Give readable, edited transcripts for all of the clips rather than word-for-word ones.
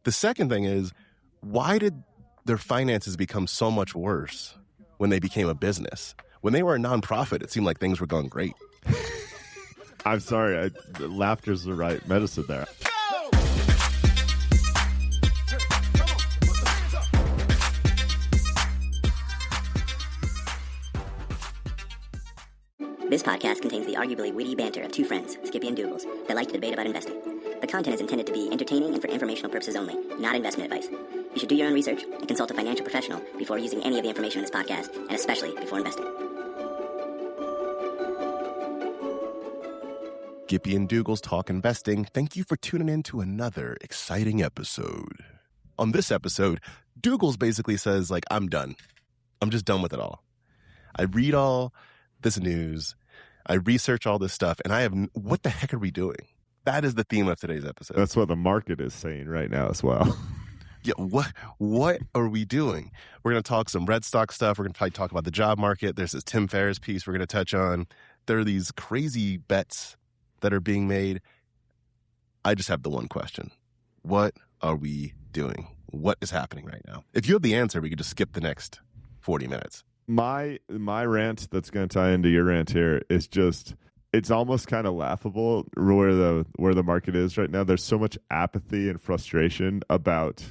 The second thing is, why did their finances become so much worse when they became a business? When they were a nonprofit, it seemed like things were going great. I'm sorry. Laughter's the right medicine there. This podcast contains the arguably witty banter of two friends, Skippy and Doogles, that like to debate about investing. The content is intended to be entertaining and for informational purposes only, not investment advice. You should do your own research and consult a financial professional before using any of the information in this podcast, and especially before investing. Skippy and Doogles talk investing. Thank you for tuning in to another exciting episode. On this episode, Doogles basically says, like, I'm done. I'm just done with it all. I read all this news. I research all this stuff, and what the heck are we doing? That is the theme of today's episode. That's what the market is saying right now as well. Yeah, what are we doing? We're going to talk some red stock stuff. We're going to probably talk about the job market. There's this Tim Ferriss piece we're going to touch on. There are these crazy bets that are being made. I just have the one question. What are we doing? What is happening right now? If you have the answer, we could just skip the next 40 minutes. My rant that's going to tie into your rant here is just, it's almost kind of laughable where the market is right now. There's so much apathy and frustration about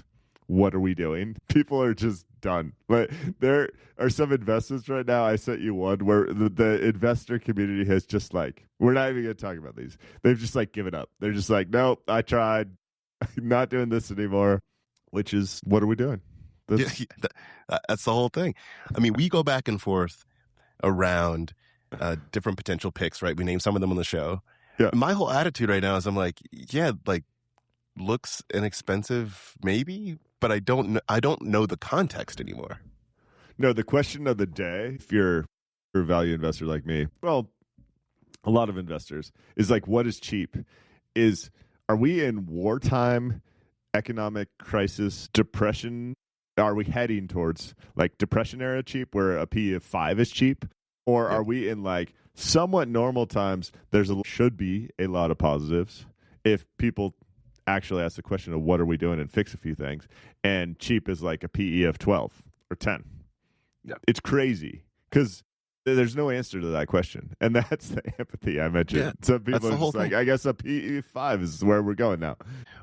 what are we doing. People are just done. But there are some investments right now. I sent you one where the investor community has just like, we're not even going to talk about these. They've just like given up. They're just like, nope, I tried. Not doing this anymore. Which is, what are we doing? That's the whole thing. I mean, we go back and forth around different potential picks, right? We name some of them on the show. Yeah. My whole attitude right now is I'm like, yeah, like looks inexpensive, maybe, but I don't know the context anymore. No, the question of the day, if you're a value investor like me, well, a lot of investors, is like, what is cheap? Are we in wartime, economic crisis, depression? Are we heading towards like depression era cheap where a PE of 5 is cheap? Or are we in like somewhat normal times? Should be a lot of positives if people actually ask the question of what are we doing and fix a few things. And cheap is like a PE of 12 or 10. Yeah. It's crazy because there's no answer to that question. And that's the empathy I mentioned. Yeah, some people are just like, I guess a PE 5 is where we're going now.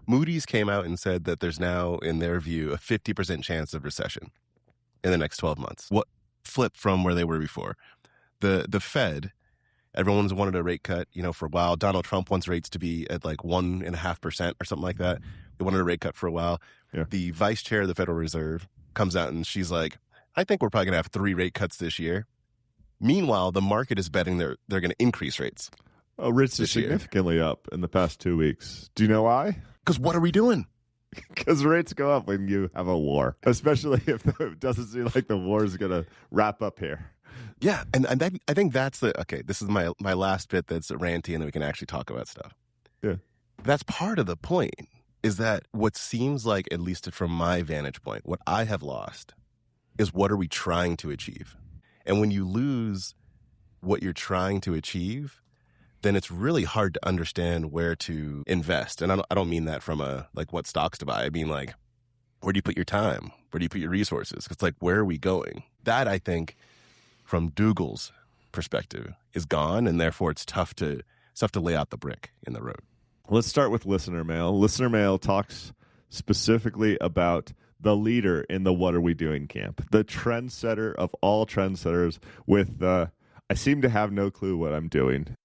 Moody's came out and said that there's now, in their view, a 50% chance of recession in the next 12 months. What flipped from where they were before? The Fed, everyone's wanted a rate cut, for a while. Donald Trump wants rates to be at like 1.5% or something like that. They wanted a rate cut for a while. Yeah. The vice chair of the Federal Reserve comes out and she's like, I think we're probably going to have 3 rate cuts this year. Meanwhile, the market is betting they're going to increase rates. Oh, rates are significantly up in the past 2 weeks. Do you know why? Because what are we doing? Because rates go up when you have a war, especially if it doesn't seem like the war is going to wrap up here. Yeah, and I think that's this is my last bit that's ranty, and then we can actually talk about stuff. Yeah. That's part of the point, is that what seems like, at least from my vantage point, what I have lost is what are we trying to achieve? And when you lose what you're trying to achieve, then it's really hard to understand where to invest. And I don't mean that from what stocks to buy. I mean, like, where do you put your time? Where do you put your resources? It's like, where are we going? That, I think, from Doogles' perspective, is gone, and therefore it's tough to lay out the brick in the road. Let's start with listener mail. Listener mail talks specifically about the leader in the what are we doing camp, the trendsetter of all trendsetters with I seem to have no clue what I'm doing.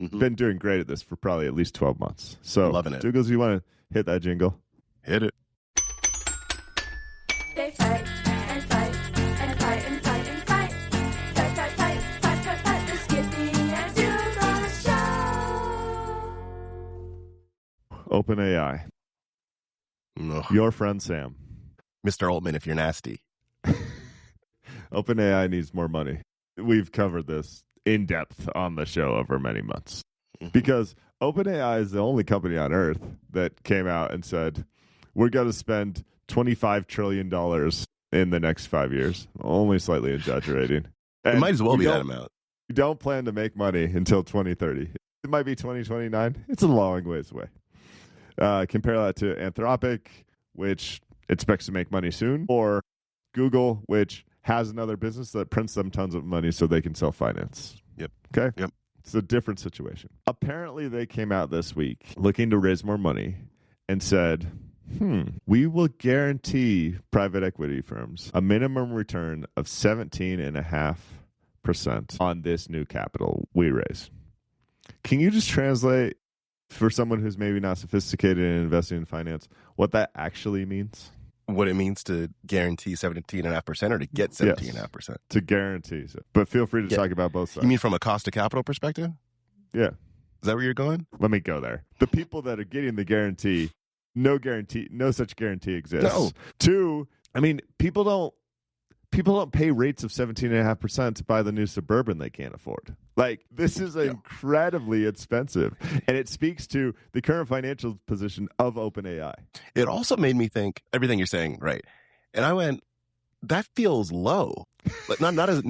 Mm-hmm. Been doing great at this for probably at least 12 months. So, loving it. Doogles, you want to hit that jingle? Hit it. They fight and fight and fight and fight and fight. Fight, fight, fight, fight, fight, fight. The Skippy and Doogles Show. OpenAI. No. Your friend Sam. Mr. Altman, if you're nasty. OpenAI needs more money. We've covered this in depth on the show over many months. Mm-hmm. Because OpenAI is the only company on earth that came out and said, we're going to spend $25 trillion in the next 5 years. Only slightly exaggerating. It might as well be that amount. You don't plan to make money until 2030. It might be 2029. It's a long ways away. Compare that to Anthropic, which expects to make money soon, or Google, which has another business that prints them tons of money so they can self-finance. Yep. Okay? Yep. It's a different situation. Apparently, they came out this week looking to raise more money and said, we will guarantee private equity firms a minimum return of 17.5% on this new capital we raise. Can you just translate for someone who's maybe not sophisticated in investing in finance what that actually means? What it means to guarantee 17.5% or to get 17.5%? Yes, to guarantee. But feel free to talk about both sides. You mean from a cost of capital perspective? Yeah. Is that where you're going? Let me go there. The people that are getting the guarantee, no such guarantee exists. No. Two, I mean, people don't pay rates of 17.5% to buy the new Suburban they can't afford. Like, this is incredibly expensive. And it speaks to the current financial position of OpenAI. It also made me think everything you're saying, right? And I went, that feels low. Like not as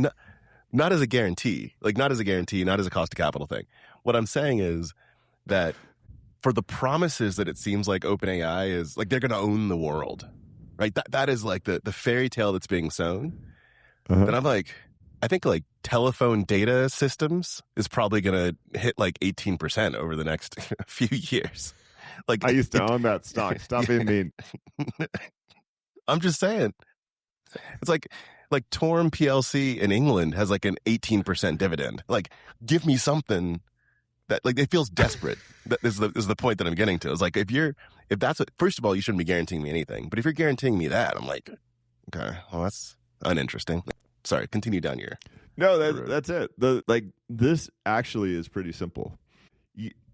a guarantee. Like not as a guarantee, not as a cost of capital thing. What I'm saying is that for the promises that it seems like OpenAI is like they're going to own the world. Right? That is like the fairy tale that's being sown. And I'm like, I think like telephone data systems is probably going to hit like 18% over the next few years. Like I used to own that stock. Stop being mean. I'm just saying. It's like Torm PLC in England has like an 18% dividend. Like, give me something that like it feels desperate. That is the point that I'm getting to. It's like if that's what, first of all, you shouldn't be guaranteeing me anything. But if you're guaranteeing me that, I'm like, okay, well that's uninteresting. Sorry, continue down your. No, that's it. This actually is pretty simple.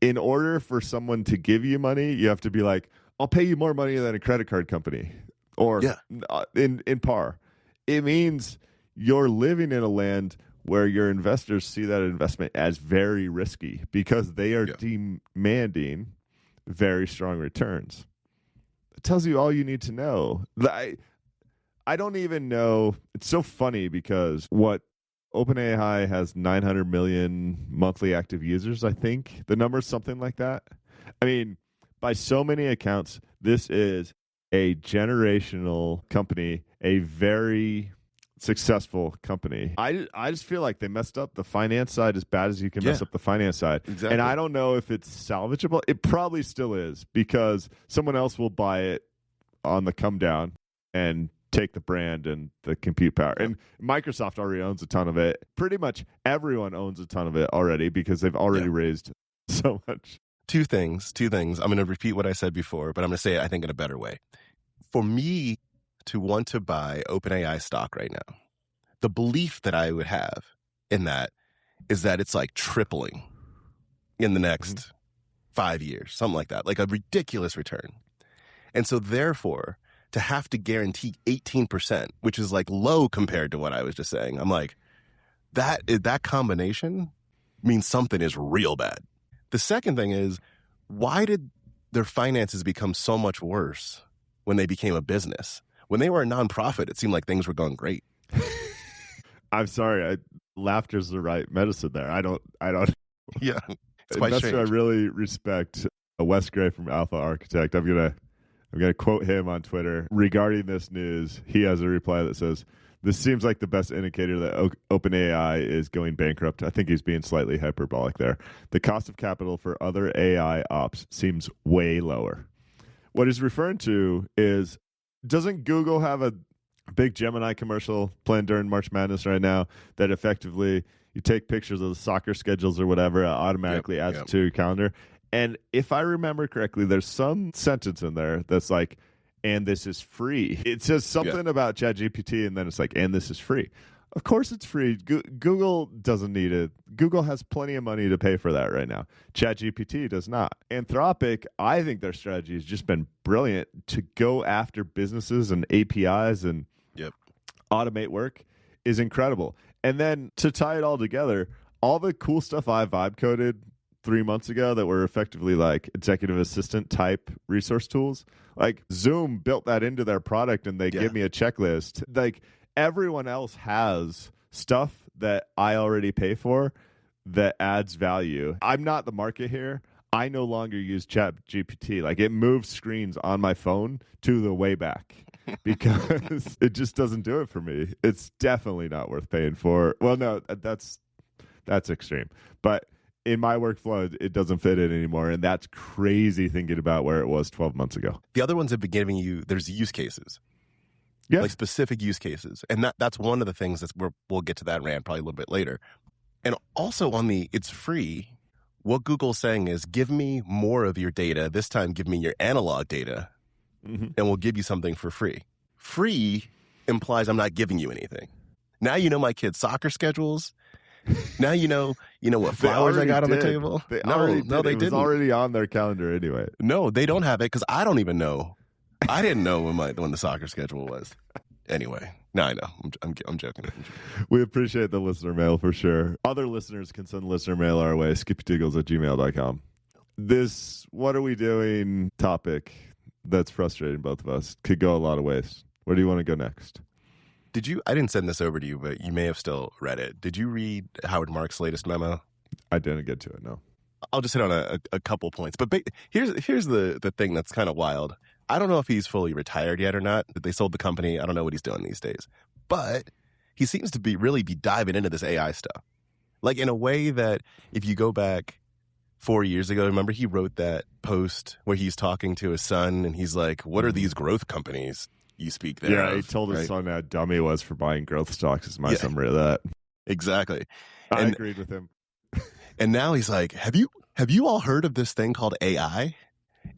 In order for someone to give you money, you have to be like, I'll pay you more money than a credit card company, or in par. It means you're living in a land where your investors see that investment as very risky because they are demanding very strong returns. It tells you all you need to know. I don't even know. It's so funny because OpenAI has 900 million monthly active users, I think. The number is something like that. I mean, by so many accounts, this is a generational company, a very successful company. I just feel like they messed up the finance side as bad as you can mess up the finance side. Exactly. And I don't know if it's salvageable. It probably still is because someone else will buy it on the come down and take the brand and the compute power. And Microsoft already owns a ton of it. Pretty much everyone owns a ton of it already because they've already raised so much. Two things. I'm going to repeat what I said before, but I'm going to say it, I think, in a better way. For me to want to buy OpenAI stock right now, the belief that I would have in that is that it's like tripling in the next 5 years, something like that, like a ridiculous return. And so therefore, to have to guarantee 18%, which is like low compared to what I was just saying, I'm like, that combination means something is real bad. The second thing is, why did their finances become so much worse when they became a business? When they were a nonprofit, it seemed like things were going great. I'm sorry. Laughter's the right medicine there. I don't. Yeah, it's quite strange. I really respect Wes Gray from Alpha Architect. I'm gonna quote him on Twitter regarding this news. He has a reply that says, "This seems like the best indicator that OpenAI is going bankrupt." I think he's being slightly hyperbolic there. The cost of capital for other AI ops seems way lower. What he's referring to is, doesn't Google have a big Gemini commercial planned during March Madness right now that effectively you take pictures of the soccer schedules or whatever, it automatically adds it to your calendar? And if I remember correctly, there's some sentence in there that's like, and this is free. It says something about ChatGPT, and then it's like, and this is free. Of course it's free. Google doesn't need it. Google has plenty of money to pay for that right now. ChatGPT does not. Anthropic, I think their strategy has just been brilliant to go after businesses and APIs and automate work is incredible. And then to tie it all together, all the cool stuff I vibe coded 3 months ago that were effectively like executive assistant type resource tools, like Zoom built that into their product and they give me a checklist. Like, everyone else has stuff that I already pay for that adds value. I'm not the market here. I no longer use Chat GPT. Like, it moves screens on my phone to the way back because it just doesn't do it for me. It's definitely not worth paying for. Well, no, that's extreme. But in my workflow, it doesn't fit in anymore. And that's crazy thinking about where it was 12 months ago. The other ones have been giving you, there's use cases. Yeah. Like specific use cases. And that's one of the things we'll get to that rant probably a little bit later. And also on the it's free, what Google's saying is give me more of your data. This time, give me your analog data, and we'll give you something for free. Free implies I'm not giving you anything. Now you know my kids' soccer schedules. Now you know what flowers I got on the table. They no, they didn't. It was already on their calendar anyway. No, they don't have it because I don't even know. I didn't know when the soccer schedule was. Anyway, no, I know. I'm joking. We appreciate the listener mail for sure. Other listeners can send listener mail our way, skippydoogles@gmail.com. This what are we doing topic that's frustrating both of us could go a lot of ways. Where do you want to go next? I didn't send this over to you, but you may have still read it. Did you read Howard Marks' latest memo? I didn't get to it, no. I'll just hit on a couple points. But here's the thing that's kind of wild. I don't know if he's fully retired yet or not. They sold the company. I don't know what he's doing these days. But he seems to be diving into this AI stuff. Like in a way that if you go back 4 years ago, remember he wrote that post where he's talking to his son and he's like, what are these growth companies you speak there? Yeah, he told his son how dumb he was for buying growth stocks is my summary of that. Exactly. I agreed with him. And now he's like, have you all heard of this thing called AI?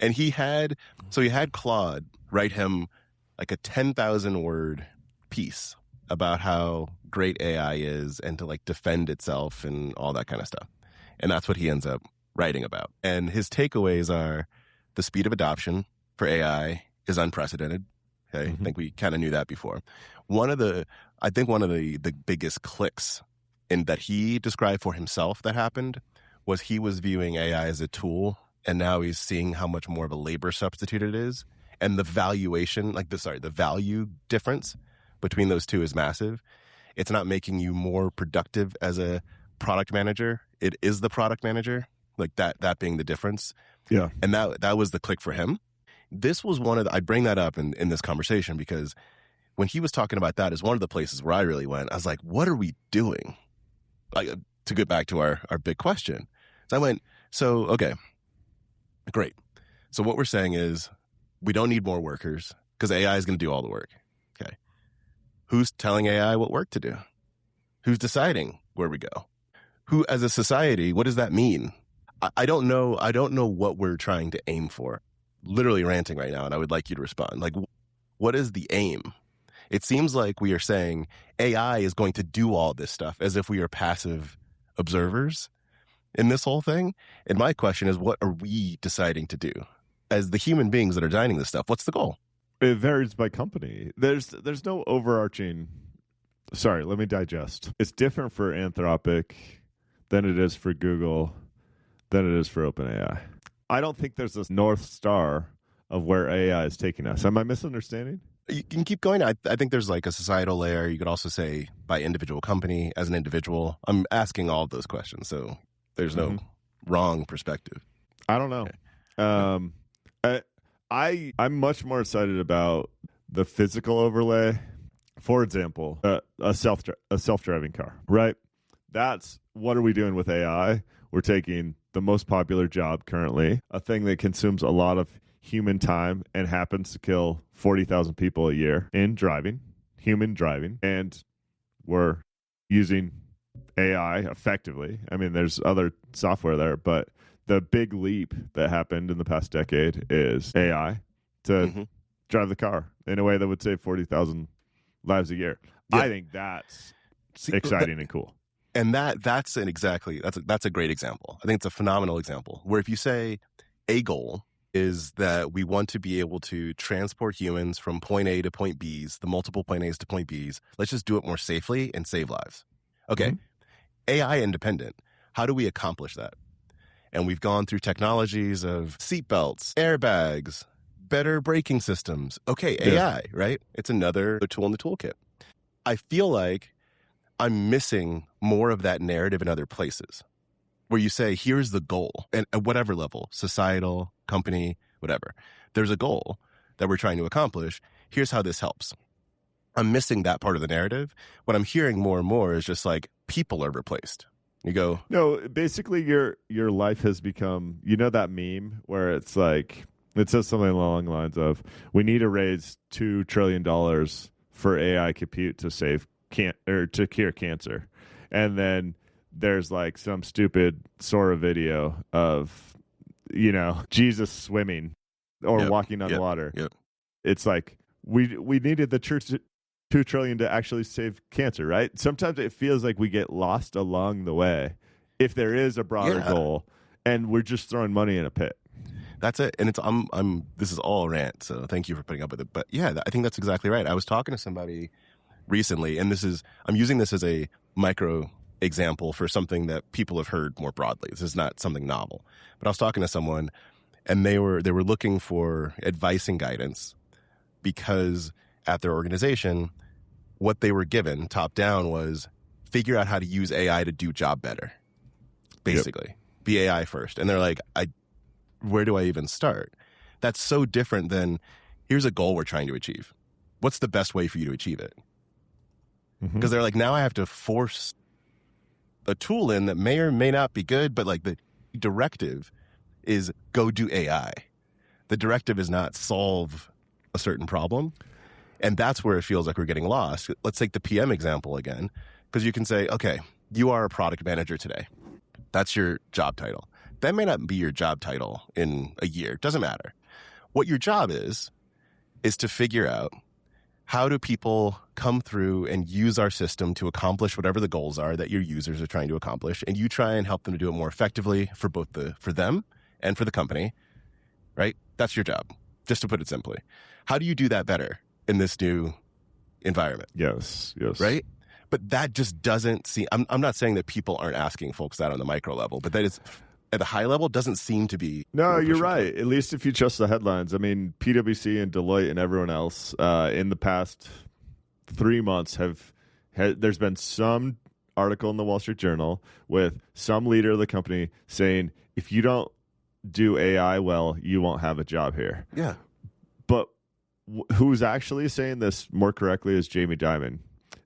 And he had Claude write him like a 10,000 word piece about how great AI is and to like defend itself and all that kind of stuff. And that's what he ends up writing about. And his takeaways are the speed of adoption for AI is unprecedented. Okay. I think we kind of knew that before. One of the biggest clicks in that he described for himself that happened was he was viewing AI as a tool, and now he's seeing how much more of a labor substitute it is. And the valuation, the value difference between those two is massive. It's not making you more productive as a product manager. It is the product manager, like that being the difference. Yeah. And that was the click for him. This was I bring that up in this conversation because when he was talking about that is one of the places where I really went. I was like, what are we doing? Like, to get back to our big question. So I went, okay, great. So what we're saying is we don't need more workers because AI is going to do all the work. Okay. Who's telling AI what work to do? Who's deciding where we go? Who, as a society, what does that mean? I don't know. I don't know what we're trying to aim for. Literally ranting right now, and I would like you to respond. Like, what is the aim? It seems like we are saying AI is going to do all this stuff as if we are passive observers in this whole thing. And my question is, what are we deciding to do as the human beings that are designing this stuff? What's the goal? It varies by company. There's no overarching. Sorry, let me digest. It's different for Anthropic than it is for Google, than it is for OpenAI. I don't think there's this North Star of where AI is taking us. Am I misunderstanding? You can keep going. I think there's like a societal layer. You could also say by individual company, as an individual. I'm asking all of those questions, so there's no wrong perspective. I don't know. I'm much more excited about the physical overlay. For example, a self-driving car, right? That's what are we doing with AI? We're taking the most popular job currently, a thing that consumes a lot of human time and happens to kill 40,000 people a year in human driving, and we're using AI effectively. I mean, there's other software there, but the big leap that happened in the past decade is AI to drive the car in a way that would save 40,000 lives a year. Yeah. I think that's exciting and cool. And that's a great example. I think it's a phenomenal example where if you say a goal is that we want to be able to transport humans from point A to point B's, the multiple point A's to point B's, let's just do it more safely and save lives. Okay. AI independent. How do we accomplish that? And we've gone through technologies of seatbelts, airbags, better braking systems. Okay, AI, right? It's another tool in the toolkit. I feel like I'm missing more of that narrative in other places. where you say, here's the goal, and at whatever level, societal, company, whatever, there's a goal that we're trying to accomplish. Here's how this helps. I'm missing that part of the narrative. What I'm hearing more and more is just like people are replaced. You go, no, basically your life has become, you know, that meme where it's like, it says something along the lines of, we need to raise $2 trillion for AI compute to save to cure cancer. And then there's like some stupid Sora video of, you know, Jesus swimming or walking on water. Yep. It's like, we needed the $2 trillion to actually save cancer, right? Sometimes it feels like we get lost along the way if there is a broader goal and we're just throwing money in a pit. That's it. And it's this is all rant, so thank you for putting up with it. But yeah, I think that's exactly right. I was talking to somebody recently, and I'm using this as a micro example for something that people have heard more broadly. This is not something novel. But I was talking to someone, and they were looking for advice and guidance because at their organization, what they were given top down was figure out how to use AI to do job better. Basically, be AI first. And they're like, where do I even start? That's so different than here's a goal we're trying to achieve. What's the best way for you to achieve it? Because they're like, now I have to force a tool in that may or may not be good, but like the directive is go do AI. The directive is not solve a certain problem. And that's where it feels like we're getting lost. Let's take the PM example again, because you can say, okay, you are a product manager today. That's your job title. That may not be your job title in a year. Doesn't matter. What your job is to figure out how do people come through and use our system to accomplish whatever the goals are that your users are trying to accomplish, and you try and help them to do it more effectively for both for them and for the company, right? That's your job, just to put it simply. How do you do that better in this new environment? Yes. Right? But that just doesn't seem, I'm not saying that people aren't asking folks that on the micro level, but that is at the high level doesn't seem to be. No, you're right. At least if you trust the headlines. I mean, PwC and Deloitte and everyone else in the past 3 months there's been some article in the Wall Street Journal with some leader of the company saying, if you don't do AI well, you won't have a job here. Yeah. But who's actually saying this more correctly is Jamie Dimon.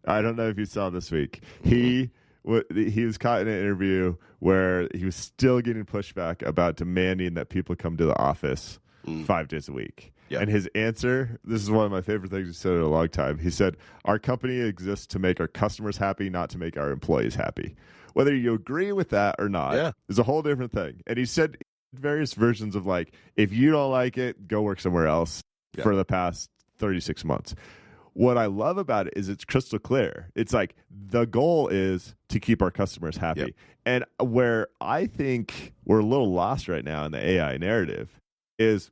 I don't know if you saw this week. He was caught in an interview where he was still getting pushback about demanding that people come to the office 5 days a week. Yep. And his answer, this is one of my favorite things he said in a long time. He said, our company exists to make our customers happy, not to make our employees happy. Whether you agree with that or not is a whole different thing. And he said various versions of like, if you don't like it, go work somewhere else for the past 36 months. What I love about it is it's crystal clear. It's like the goal is to keep our customers happy. Yep. And where I think we're a little lost right now in the AI narrative is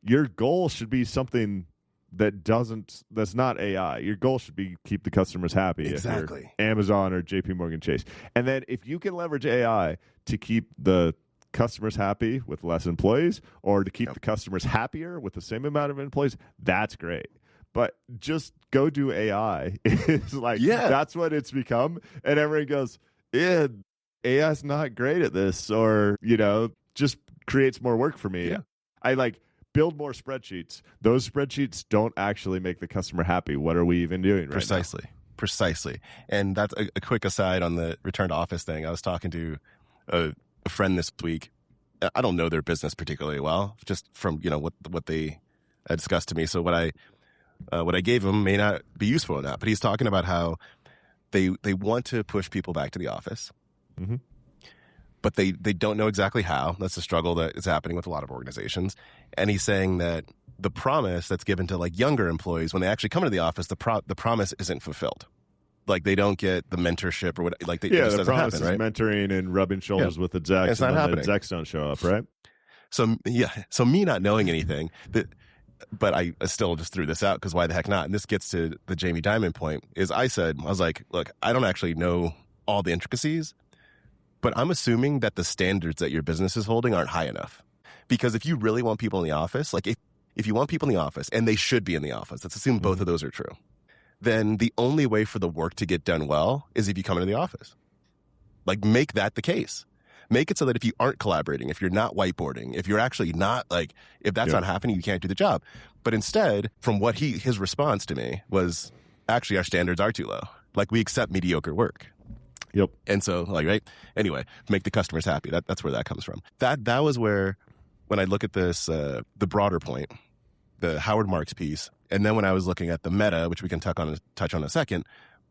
your goal should be something that's not AI. Your goal should be keep the customers happy. Exactly. Amazon or JP Morgan Chase. And then if you can leverage AI to keep the customers happy with less employees or to keep the customers happier with the same amount of employees, that's great. But just go do AI is like, that's what it's become. And everyone goes, AI's not great at this, or, just creates more work for me. Yeah. I build more spreadsheets. Those spreadsheets don't actually make the customer happy. What are we even doing right now? Precisely. And that's a quick aside on the return to office thing. I was talking to a friend this week. I don't know their business particularly well, just from, what they discussed to me. So what I gave him may not be useful or not, but he's talking about how they want to push people back to the office, but they don't know exactly how. That's a struggle that is happening with a lot of organizations. And he's saying that the promise that's given to younger employees when they actually come into the office, the promise isn't fulfilled. They don't get the mentorship or what. It just doesn't happen, right? Mentoring and rubbing shoulders with execs. It's not happening. The execs don't show up, right? So me not knowing anything but I still just threw this out because why the heck not? And this gets to the Jamie Dimon point is I was like, look, I don't actually know all the intricacies, but I'm assuming that the standards that your business is holding aren't high enough. Because if you really want people in the office, if you want people in the office, and they should be in the office, let's assume both of those are true, then the only way for the work to get done well is if you come into the office. Make that the case. Make it so that if you aren't collaborating, if you're not whiteboarding, if you're actually not like, if that's not happening, you can't do the job. But instead, from what his response to me was, actually, our standards are too low. Like, we accept mediocre work. Yep. And so, like, right? Anyway, make the customers happy. That's where that comes from. That was where, when I look at this, the broader point, the Howard Marks piece, and then when I was looking at the Meta, which we can touch on in a second,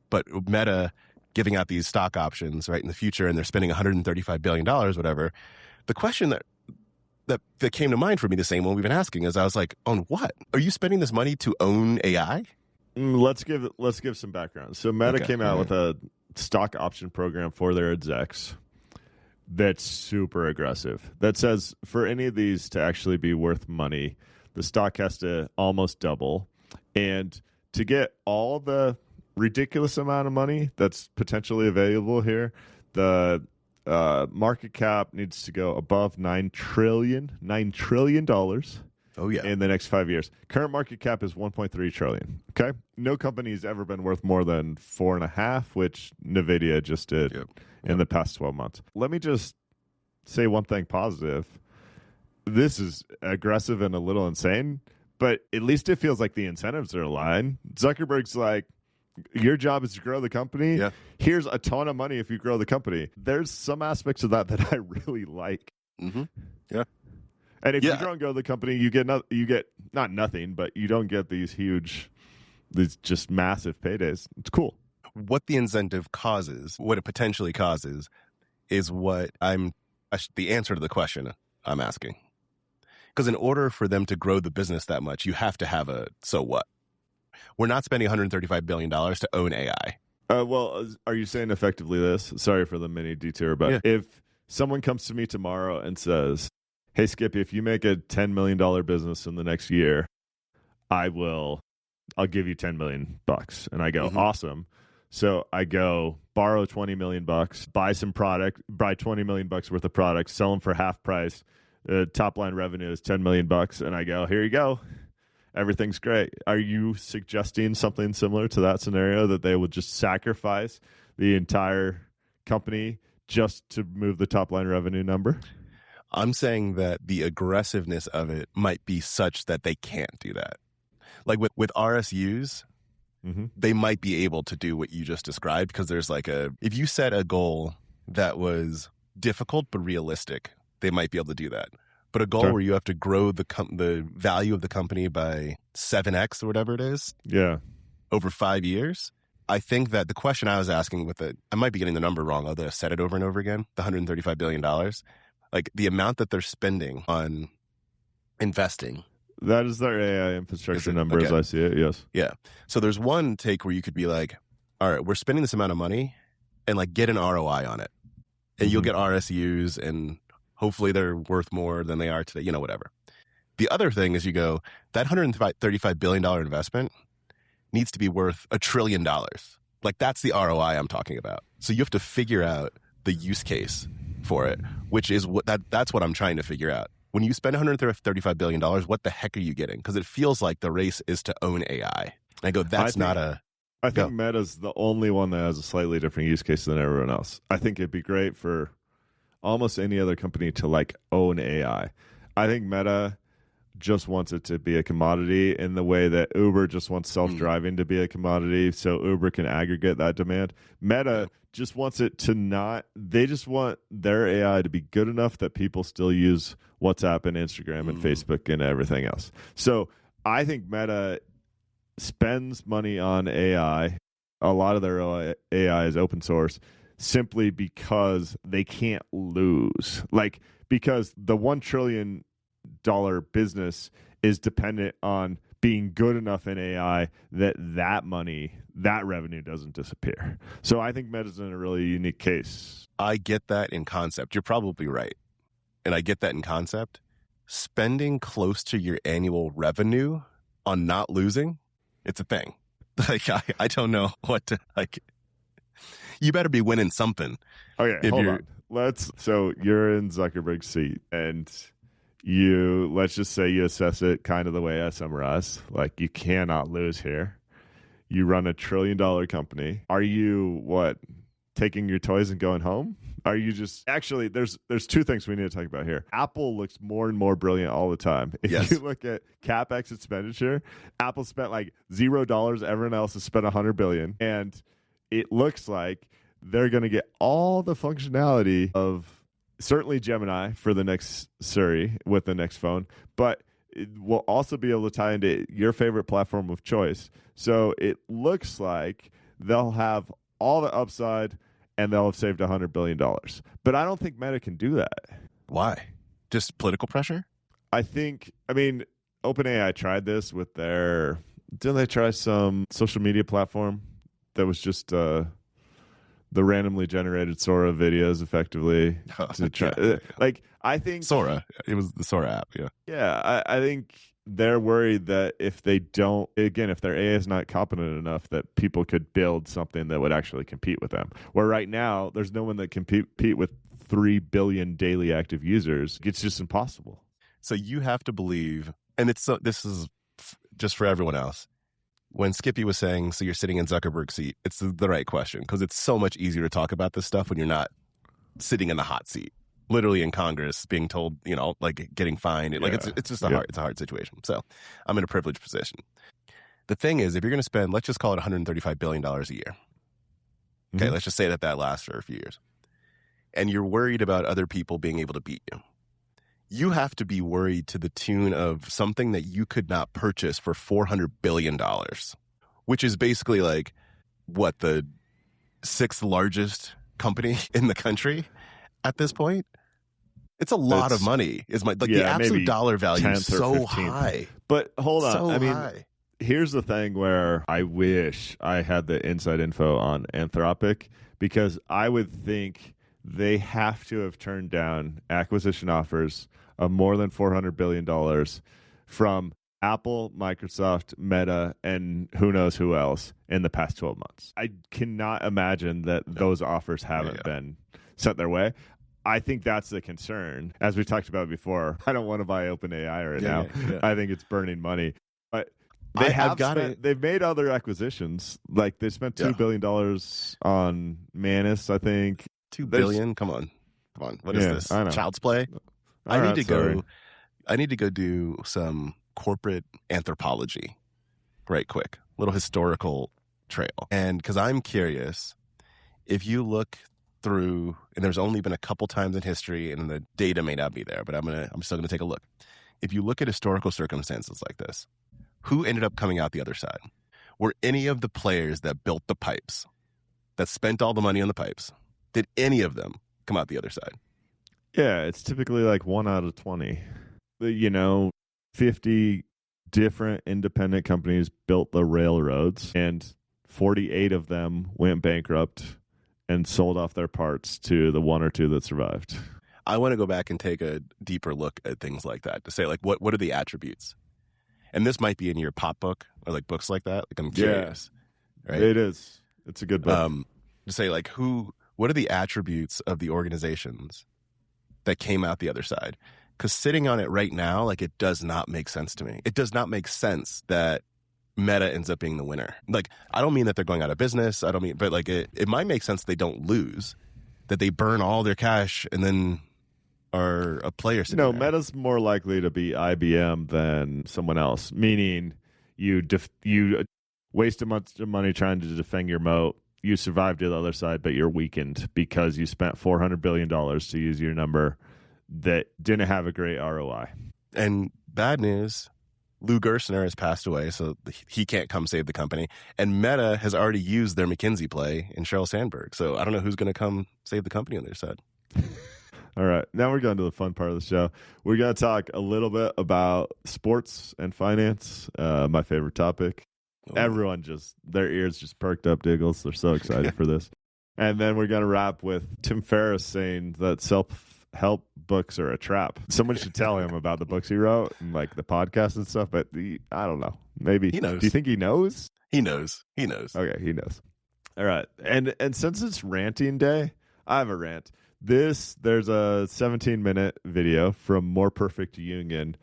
but Meta giving out these stock options right in the future, and they're spending $135 billion, whatever. The question that came to mind for me, the same one we've been asking, is I was like, on what? Are you spending this money to own AI? Let's give some background. So Meta came out with a stock option program for their execs that's super aggressive. That says for any of these to actually be worth money, the stock has to almost double. And to get all the ridiculous amount of money that's potentially available here, the market cap needs to go above $9 trillion. Oh, yeah. In the next 5 years. Current market cap is $1.3 trillion. Okay. No company has ever been worth more than 4.5, which NVIDIA just did in the past 12 months. Let me just say one thing positive. This is aggressive and a little insane, but at least it feels like the incentives are aligned. Zuckerberg's like, your job is to grow the company. Yeah. Here's a ton of money if you grow the company. There's some aspects of that I really like. Mm-hmm. Yeah. And if you don't grow the company, you get not nothing, but you don't get these just massive paydays. It's cool. What the incentive causes, what it potentially causes, is what the answer to the question I'm asking. Because in order for them to grow the business that much, you have to have a so what. We're not spending $135 billion to own AI. Well, are you saying effectively this? Sorry for the mini detour, but if someone comes to me tomorrow and says, hey, Skippy, if you make a $10 million business in the next year, I'll give you $10 million. And I go, awesome. So I go borrow $20 million, buy some product, buy $20 million worth of products, sell them for half price. Top line revenue is $10 million. And I go, here you go. Everything's great. Are you suggesting something similar to that scenario, that they would just sacrifice the entire company just to move the top line revenue number? I'm saying that the aggressiveness of it might be such that they can't do that. Like with RSUs, they might be able to do what you just described, because there's if you set a goal that was difficult but realistic, they might be able to do that. But a goal where you have to grow the value of the company by 7x or whatever it is, over 5 years, I think that the question I was asking I might be getting the number wrong, although I said it over and over again, the $135 billion, like the amount that they're spending on investing. That is their AI infrastructure number as I see it, yes. Yeah. So there's one take where you could be like, all right, we're spending this amount of money and get an ROI on it. And you'll get RSUs and hopefully they're worth more than they are today, whatever. The other thing is you go, that $135 billion investment needs to be worth $1 trillion. Like, that's the ROI I'm talking about. So you have to figure out the use case for it, which is that's what I'm trying to figure out. When you spend $135 billion, what the heck are you getting? Because it feels like the race is to own AI. And I go, I think Meta's the only one that has a slightly different use case than everyone else. I think it'd be great for almost any other company to own AI. I think Meta just wants it to be a commodity in the way that Uber just wants self-driving to be a commodity, so Uber can aggregate that demand. Meta just wants it to they just want their AI to be good enough that people still use WhatsApp and Instagram and Facebook and everything else. So I think Meta spends money on AI. A lot of their AI is open source simply because they can't lose. Because the $1 trillion business is dependent on being good enough in AI that revenue doesn't disappear. So I think Meta's in a really unique case. I get that in concept. You're probably right. And I get that in concept. Spending close to your annual revenue on not losing, it's a thing. I don't know what to you better be winning something. Okay, hold on. So you're in Zuckerberg's seat, and let's just say you assess it kind of the way I summarized. You cannot lose here. You run $1 trillion company. Are you taking your toys and going home? Are you just actually? There's two things we need to talk about here. Apple looks more and more brilliant all the time. If Yes. you look at CapEx expenditure, Apple spent like $0. Everyone else has spent $100 billion, and it looks like they're going to get all the functionality of certainly Gemini for the next Siri with the next phone, but it will also be able to tie into your favorite platform of choice. So it looks like they'll have all the upside and they'll have saved $100 billion. But I don't think Meta can do that. Why? Just political pressure? I mean, OpenAI tried this with didn't they try some social media platform that was just the randomly generated Sora videos effectively to try? Like, I think Sora. It was the Sora app, yeah. Yeah, I think they're worried that if they don't, again, if their AI is not competent enough, that people could build something that would actually compete with them. Where right now, there's no one that can compete with 3 billion daily active users. It's just impossible. So you have to believe, and this is just for everyone else. When Skippy was saying, so you're sitting in Zuckerberg's seat, it's the right question, because it's so much easier to talk about this stuff when you're not sitting in the hot seat, literally in Congress, being told, like getting fined. Like it's just a hard situation. So I'm in a privileged position. The thing is, if you're going to spend, let's just call it $135 billion a year. Okay, let's just say that lasts for a few years. And you're worried about other people being able to beat you. You have to be worried to the tune of something that you could not purchase for $400 billion, which is basically like, what, the 6th largest company in the country at this point? It's a lot of money. The absolute dollar value is so high. But hold on. So high. Here's the thing where I wish I had the inside info on Anthropic, because I would think they have to have turned down acquisition offers of more than $400 billion from Apple, Microsoft, Meta, and who knows who else in the past 12 months. I cannot imagine that those offers haven't been sent their way. I think that's the concern. As we talked about before, I don't want to buy OpenAI right now. Yeah. I think it's burning money. But they've made other acquisitions. Like they spent $2 billion on Manus, I think. $2 billion? Come on. What is this? Child's play? I need to go do some corporate anthropology right quick. Little historical trail. And because I'm curious, if you look through, and there's only been a couple times in history, and the data may not be there, but I'm still gonna take a look. If you look at historical circumstances like this, who ended up coming out the other side? Were any of the players that built the pipes, that spent all the money on the pipes, did any of them come out the other side? Yeah, it's typically like 1 out of 20. 50 different independent companies built the railroads, and 48 of them went bankrupt and sold off their parts to the 1 or 2 that survived. I want to go back and take a deeper look at things like that to say, like, what are the attributes? And this might be in your pop book or like books like that. Like, I'm curious. Right? It is. It's a good book. To say, like, what are the attributes of the organizations that came out the other side? Because sitting on it right now, like, it does not make sense to me. It does not make sense that Meta ends up being the winner. Like, I don't mean that they're going out of business. But like, it might make sense they don't lose, that they burn all their cash and then are a player. No, Meta's more likely to be IBM than someone else, meaning you waste a bunch of money trying to defend your moat. You survived to the other side, but you're weakened because you spent $400 billion, to use your number, that didn't have a great ROI. And bad news, Lou Gerstner has passed away, so he can't come save the company. And Meta has already used their McKinsey play in Sheryl Sandberg. So I don't know who's going to come save the company on their side. All right. Now we're going to the fun part of the show. We're going to talk a little bit about sports and finance, my favorite topic. Oh. Everyone their ears just perked up, Doogles. They're so excited for this. And then we're going to wrap with Tim Ferriss saying that self-help books are a trap. Someone should tell him about the books he wrote and like the podcast and stuff, but I don't know. Maybe he knows. Do you think he knows? He knows. Okay, he knows. All right. And since it's ranting day, I have a rant. There's a 17-minute video from More Perfect Union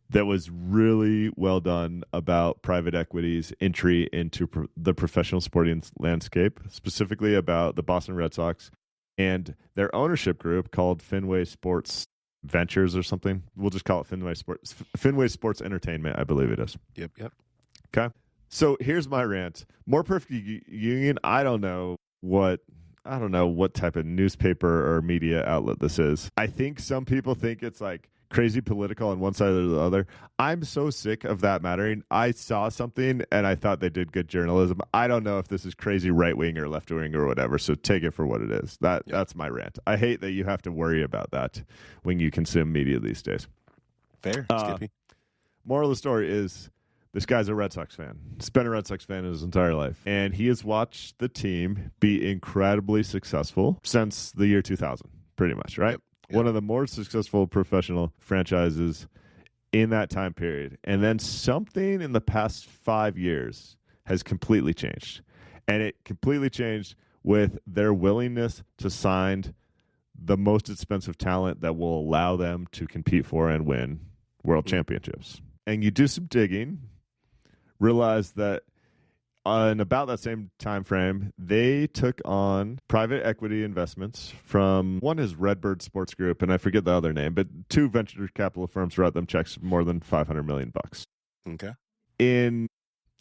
that was really well done about private equity's entry into the professional sporting landscape, specifically about the Boston Red Sox And their ownership group called Fenway Sports Ventures or something. We'll just call it Fenway Sports Entertainment, I believe it is. Yep. Okay. So here's my rant. More Perfect Union, I don't know what type of newspaper or media outlet this is. I think some people think it's like crazy political on one side or the other. I'm so sick of that mattering. I saw something and I thought they did good journalism. I don't know if this is crazy right-wing or left-wing or whatever, so take it for what it is. That's my rant. I hate that you have to worry about that when you consume media these days. Fair, Skippy. Moral of the story is this guy's a Red Sox fan. He's been a Red Sox fan his entire life. And he has watched the team be incredibly successful since the year 2000, pretty much, right? Yep. One of the more successful professional franchises in that time period. And then something in the past 5 years has completely changed. And it completely changed with their willingness to sign the most expensive talent that will allow them to compete for and win world championships. And you do some digging, realize that in about that same time frame, they took on private equity investments from, one is Redbird Sports Group, and I forget the other name, but 2 venture capital firms wrote them checks for more than $500 million. Okay. In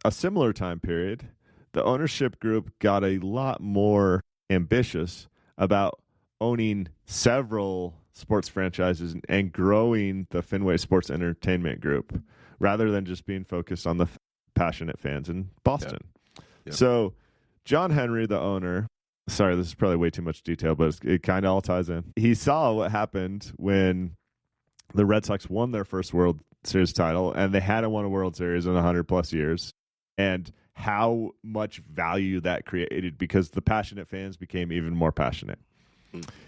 a similar time period, the ownership group got a lot more ambitious about owning several sports franchises and growing the Fenway Sports Entertainment Group rather than just being focused on the passionate fans in Boston. Yep. So John Henry, the owner, sorry, this is probably way too much detail, but it kind of all ties in. He saw what happened when the Red Sox won their first World Series title, and they hadn't won a World Series in 100+ years, and how much value that created because the passionate fans became even more passionate.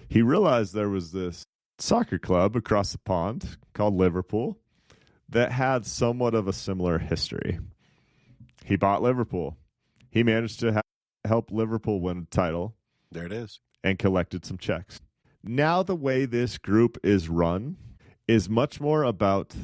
He realized there was this soccer club across the pond called Liverpool that had somewhat of a similar history. He bought Liverpool. He managed to help Liverpool win a title. There it is. And collected some checks. Now the way this group is run is much more about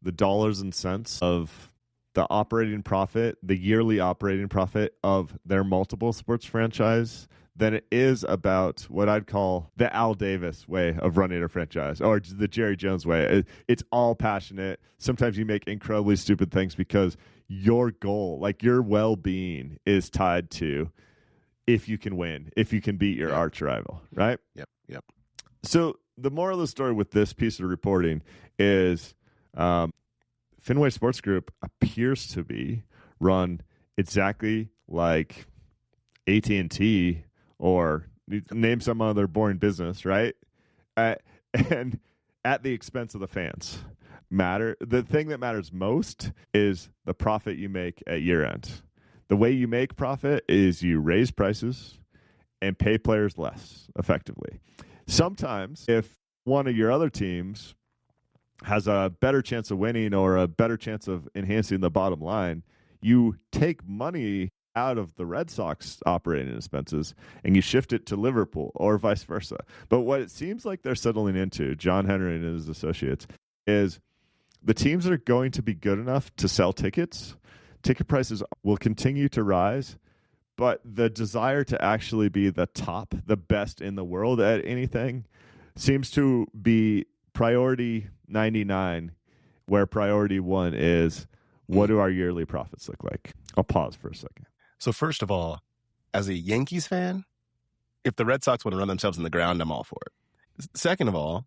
the dollars and cents of the operating profit, the yearly operating profit of their multiple sports franchise than it is about what I'd call the Al Davis way of running a franchise or the Jerry Jones way. It's all passionate. Sometimes you make incredibly stupid things because your goal, like your well-being, is tied to if you can win, if you can beat your arch rival, right? Yep. So the moral of the story with this piece of reporting is Fenway Sports Group appears to be run exactly like AT&T or name some other boring business, right? And at the expense of the fans. The thing that matters most is the profit you make at year end. The way you make profit is you raise prices and pay players less effectively. Sometimes if one of your other teams has a better chance of winning or a better chance of enhancing the bottom line, you take money out of the Red Sox operating expenses and you shift it to Liverpool or vice versa. But what it seems like they're settling into, John Henry and his associates, is the teams are going to be good enough to sell tickets. Ticket prices will continue to rise, but the desire to actually be the top, the best in the world at anything seems to be priority 99, where priority 1 is what do our yearly profits look like? I'll pause for a second. So first of all, as a Yankees fan, if the Red Sox want to run themselves in the ground, I'm all for it. Second of all,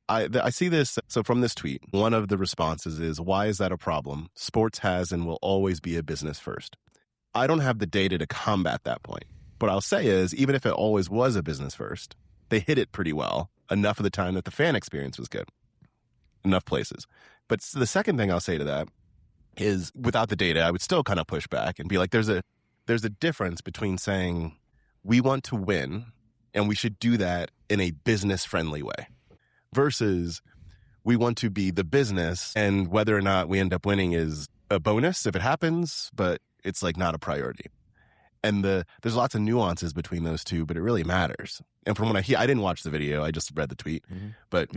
I see this. So from this tweet, one of the responses is, why is that a problem? Sports has and will always be a business first. I don't have the data to combat that point. What I'll say is, even if it always was a business first, they hit it pretty well enough of the time that the fan experience was good. Enough places. But the second thing I'll say to that is, without the data, I would still kind of push back and be like, there's a difference between saying we want to win and we should do that in a business-friendly way versus we want to be the business and whether or not we end up winning is a bonus if it happens, but it's like not a priority. And there's lots of nuances between those two, but it really matters. And from what I hear, I didn't watch the video, I just read the tweet, but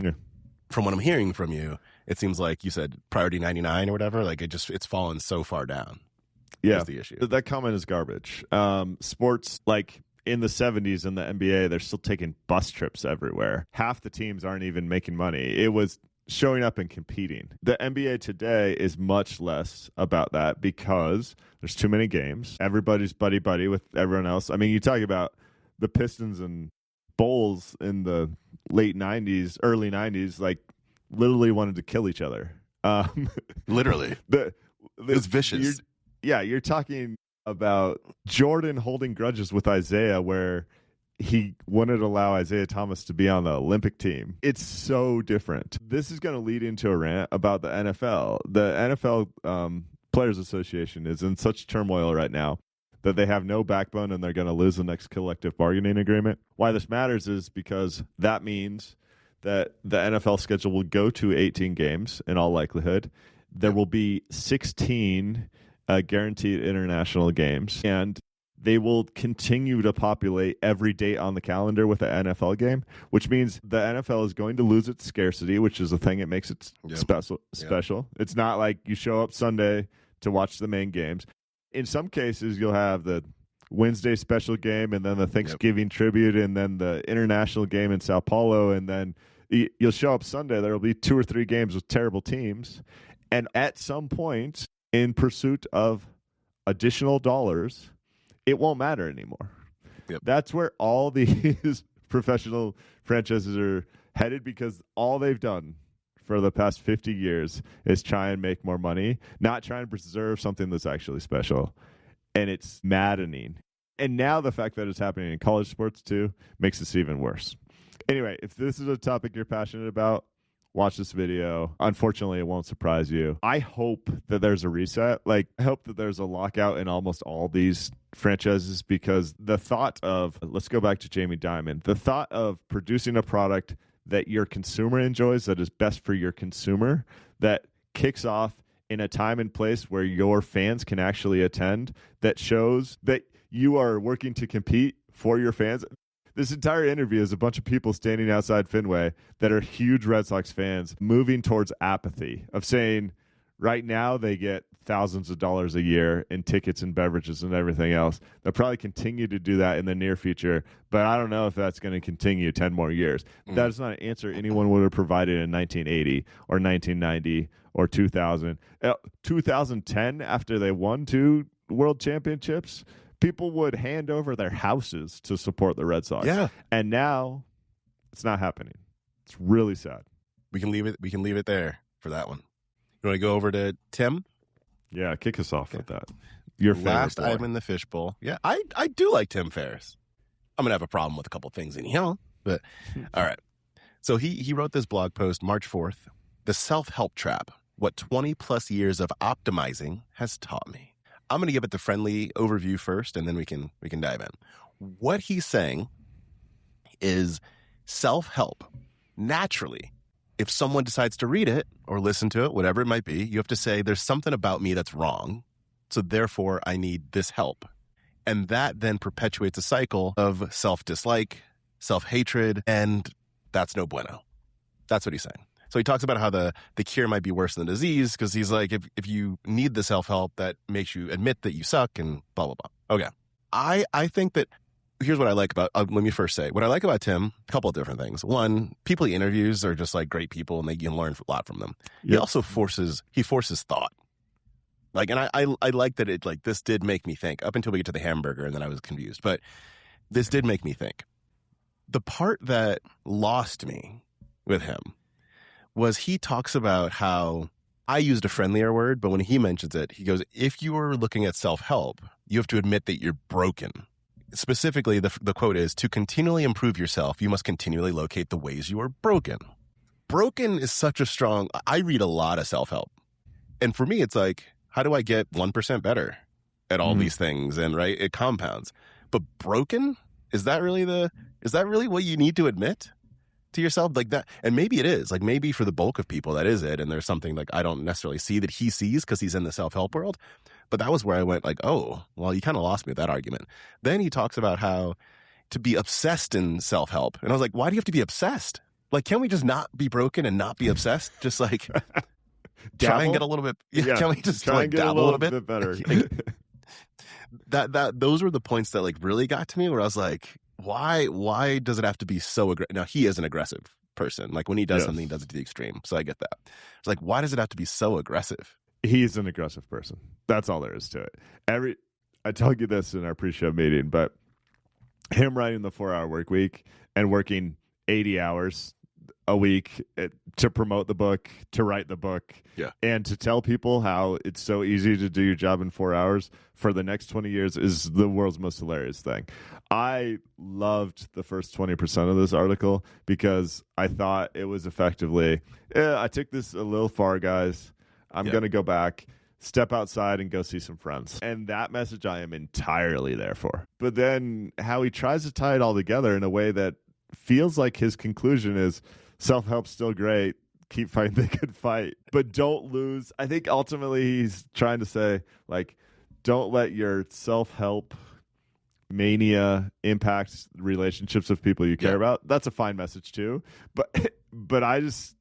from what I'm hearing from you, it seems like you said priority 99 or whatever, like it's fallen so far down. Yeah, is the issue. That comment is garbage. Sports, like in the 70s in the NBA, they're still taking bus trips everywhere. Half the teams aren't even making money. It was showing up and competing. The NBA today is much less about that because there's too many games. Everybody's buddy-buddy with everyone else. I mean, you talk about the Pistons and Bulls in the late 90s, early 90s, like literally wanted to kill each other. Literally. It was vicious. You're talking about Jordan holding grudges with Isaiah where he wouldn't allow Isaiah Thomas to be on the Olympic team. It's so different. This is going to lead into a rant about the NFL. The NFL Players Association is in such turmoil right now that they have no backbone and they're going to lose the next collective bargaining agreement. Why this matters is because that means that the NFL schedule will go to 18 games in all likelihood. There will be 16 guaranteed international games, and they will continue to populate every date on the calendar with an NFL game, which means the NFL is going to lose its scarcity, which is the thing that makes it special. It's not like you show up Sunday to watch the main games. In some cases, you'll have the Wednesday special game and then the Thanksgiving tribute and then the international game in Sao Paulo. And then you'll show up Sunday. There will be 2 or 3 games with terrible teams. And at some point, in pursuit of additional dollars, it won't matter anymore. Yep. That's where all these professional franchises are headed because all they've done for the past 50 years is try and make more money, not try and preserve something that's actually special. And it's maddening. And now the fact that it's happening in college sports too makes this even worse. Anyway, if this is a topic you're passionate about, watch this video. Unfortunately, it won't surprise you. I hope that there's a reset. I hope that there's a lockout in almost all these franchises because the thought of, let's go back to Jamie Dimon, the thought of producing a product that your consumer enjoys, that is best for your consumer, that kicks off in a time and place where your fans can actually attend, that shows that you are working to compete for your fans. This entire interview is a bunch of people standing outside Fenway that are huge Red Sox fans moving towards apathy of saying right now they get thousands of dollars a year in tickets and beverages and everything else. They'll probably continue to do that in the near future, but I don't know if that's going to continue 10 more years. That is not an answer anyone would have provided in 1980 or 1990 or 2000. 2010, after they won 2 world championships, people would hand over their houses to support the Red Sox. Yeah. And now it's not happening. It's really sad. We can leave it there for that one. You want to go over to Tim? Yeah, kick us off with that. Your last favorite boy. item in the fishbowl. Yeah, I do like Tim Ferriss. I'm going to have a problem with a couple things in here, but all right. So he wrote this blog post March 4th, The Self-Help Trap, What 20-Plus Years of Optimizing Has Taught Me. I'm going to give it the friendly overview first, and then we can dive in. What he's saying is self-help. Naturally, if someone decides to read it or listen to it, whatever it might be, you have to say, there's something about me that's wrong, so therefore I need this help. And that then perpetuates a cycle of self-dislike, self-hatred, and that's no bueno. That's what he's saying. So he talks about how the cure might be worse than the disease because he's like, if you need the self-help, that makes you admit that you suck and blah, blah, blah. Okay. I think that here's what I like about, let me first say, what I like about Tim, a couple of different things. One, people he interviews are just like great people and you can learn a lot from them. Yep. He also forces thought. And I like that it, this did make me think up until we get to the hamburger and then I was confused, but this did make me think. The part that lost me with him was he talks about how I used a friendlier word, but when he mentions it, he goes, if you are looking at self-help, you have to admit that you're broken. Specifically, the quote is, to continually improve yourself, you must continually locate the ways you are broken. Broken is such a strong, I read a lot of self-help. And for me, it's like, how do I get 1% better at all these things? And right, it compounds. But broken, is that really what you need to admit to yourself like that? And maybe it is, maybe for the bulk of people that is it, and there's something I don't necessarily see that he sees because he's in the self-help world. But that was where I went oh, well, you kind of lost me with that argument. Then he talks about how to be obsessed in self-help, and I was like, why do you have to be obsessed? Can't we just not be broken and not be obsessed? Just try and get a little bit, can we just try and get dabble a little bit better? those were the points that like really got to me, where I was like, why does it have to be so aggressive? Now, he is an aggressive person. Like when he does something, he does it to the extreme. So I get that. It's like, why does it have to be so aggressive? He's an aggressive person. That's all there is to it. I told you this in our pre-show meeting, but him writing the 4-hour work week and working 80 hours a week to promote the book, to write the book, and to tell people how it's so easy to do your job in 4 hours for the next 20 years is the world's most hilarious thing. I loved the first 20% of this article because I thought it was effectively, I took this a little far, guys. I'm going to go back, step outside, and go see some friends. And that message I am entirely there for. But then how he tries to tie it all together in a way that feels like his conclusion is self-help's still great. Keep fighting the good fight. But don't lose. I think ultimately he's trying to say, like, don't let your self-help mania impact relationships with people you care about. That's a fine message too. But I just,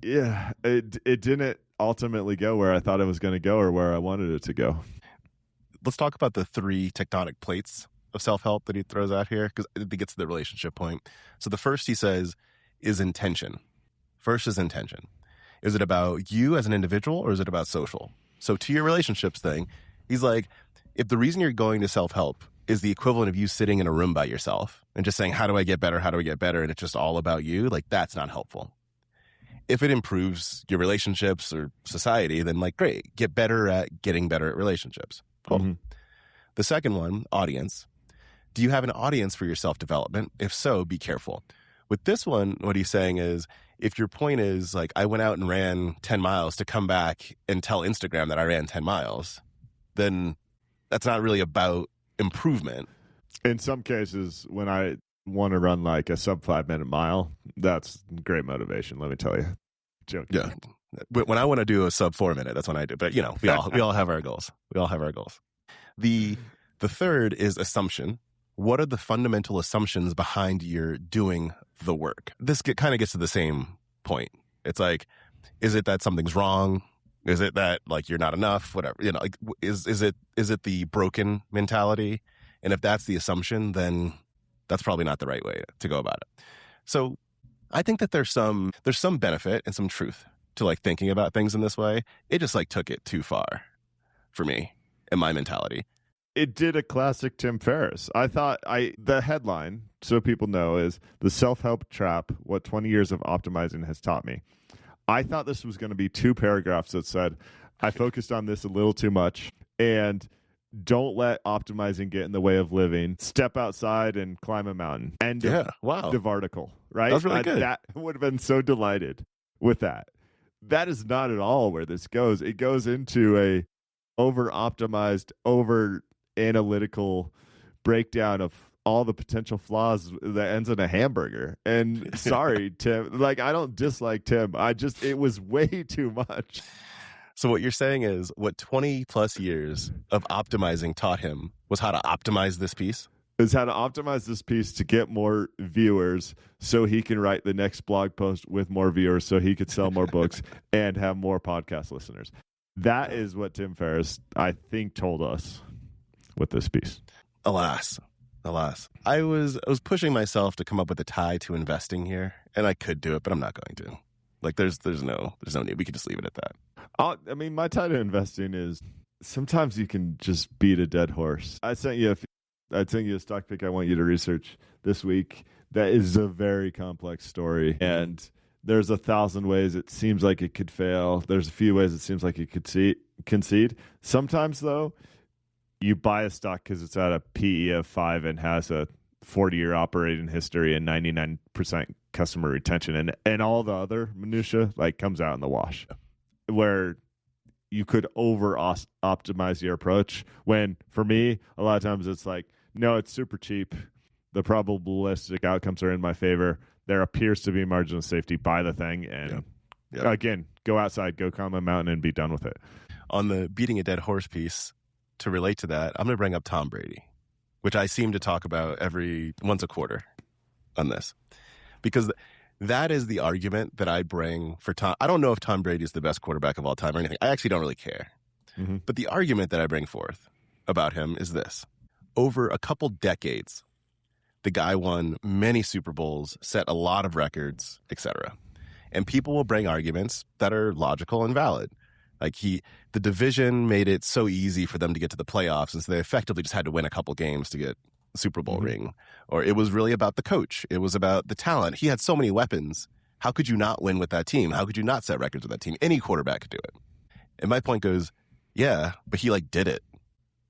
it didn't ultimately go where I thought it was going to go or where I wanted it to go. Let's talk about the 3 tectonic plates of self-help that he throws out here, because it gets to the relationship point. So the first, he says, is intention. First is intention. Is it about you as an individual, or is it about social? So to your relationships thing, he's like, if the reason you're going to self-help is the equivalent of you sitting in a room by yourself and just saying, how do I get better? How do I get better? And it's just all about you. Like, that's not helpful. If it improves your relationships or society, then like, great, get better at getting better at relationships. Cool. Mm-hmm. The second one, audience. Do you have an audience for your self-development? If so, be careful. With this one, what he's saying is, if your point is like, I went out and ran 10 miles to come back and tell Instagram that I ran 10 miles, then that's not really about improvement. In some cases, when I want to run like a sub 5-minute mile, that's great motivation, let me tell you. Joking. Yeah. When I want to do a sub 4-minute, that's when I do. But you know, we all have our goals. We all have our goals. The third is assumption. What are the fundamental assumptions behind your doing the work? This kind of gets to the same point. It's like, is it that something's wrong? Is it that like you're not enough? Whatever, you know, like is it the broken mentality? And if that's the assumption, then that's probably not the right way to go about it. So I think that there's some benefit and some truth to like thinking about things in this way. It just like took it too far for me and my mentality. It did a classic Tim Ferriss. I thought the headline, so people know, is The Self-Help Trap, What 20 Years of Optimizing Has Taught Me. I thought this was going to be 2 paragraphs that said, I focused on this a little too much, and don't let optimizing get in the way of living. Step outside and climb a mountain. End of article, right? That was really good. That would have been so delighted with that. That is not at all where this goes. It goes into a over-optimized, over-analytical breakdown of all the potential flaws that ends in a hamburger. And sorry, Tim, like, I don't dislike Tim. It was way too much. So what you're saying is what 20 plus years of optimizing taught him was how to optimize this piece? Is how to optimize this piece to get more viewers so he can write the next blog post with more viewers so he could sell more books and have more podcast listeners. That is what Tim Ferriss, I think, told us with this piece. Alas. I was pushing myself to come up with a tie to investing here, and I could do it, but I'm not going to. Like, there's no need. We could just leave it at that. I mean, my tie to investing is sometimes you can just beat a dead horse. I sent you a stock pick I want you to research this week. That is a very complex story, and there's 1,000 ways it seems like it could fail. There's a few ways it seems like it could concede. Sometimes, though, you buy a stock because it's at a PE of 5 and has a 40-year operating history and 99% customer retention, and all the other minutia like comes out in the wash, where you could over optimize your approach. When for me, a lot of times it's like, no, it's super cheap. The probabilistic outcomes are in my favor. There appears to be a margin of safety. Buy the thing, and again, go outside, go climb a mountain, and be done with it. On the beating a dead horse piece, to relate to that, I'm going to bring up Tom Brady, which I seem to talk about once a quarter on this, because that is the argument that I bring for Tom. I don't know if Tom Brady is the best quarterback of all time or anything. I actually don't really care. Mm-hmm. But the argument that I bring forth about him is this. Over a couple decades, the guy won many Super Bowls, set a lot of records, etc. And people will bring arguments that are logical and valid. Like the division made it so easy for them to get to the playoffs, and so they effectively just had to win a couple games to get the Super Bowl ring. Or it was really about the coach. It was about the talent. He had so many weapons. How could you not win with that team? How could you not set records with that team? Any quarterback could do it. And my point goes, yeah, but he did it.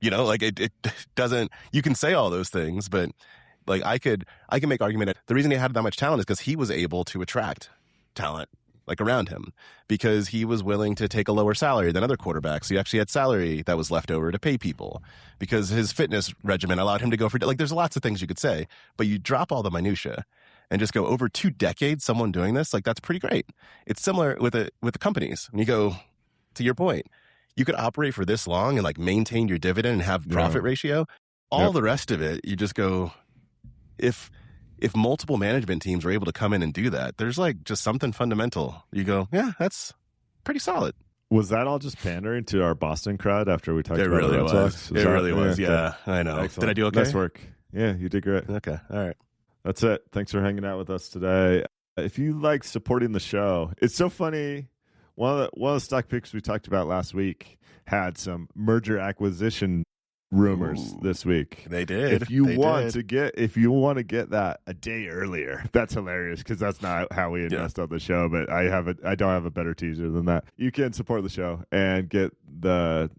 It doesn't, you can say all those things, but I can make argument that the reason he had that much talent is because he was able to attract talent around him, because he was willing to take a lower salary than other quarterbacks. He actually had salary that was left over to pay people, because his fitness regimen allowed him to go for, there's lots of things you could say, but you drop all the minutia and just go over 2 decades, someone doing this, that's pretty great. It's similar with the companies. When you go, to your point, you could operate for this long and maintain your dividend and have profit ratio. All the rest of it, you just go, if multiple management teams are able to come in and do that, there's just something fundamental. You go, yeah, that's pretty solid. Was that all just pandering to our Boston crowd after we talked about it? Really was. It really was. Yeah, I know. Excellent. Did I do okay? Nice work. Yeah, you did great. Okay. All right. That's it. Thanks for hanging out with us today. If you like supporting the show, it's so funny. One of the stock picks we talked about last week had some merger acquisition rumors this week. They did. If you want to get that a day earlier, that's hilarious, because that's not how we invest on the show. But I don't have a better teaser than that. You can support the show and get the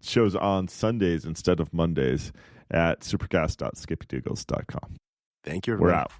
shows on Sundays instead of Mondays at supercast.skippydoogles.com. Thank you. We're out.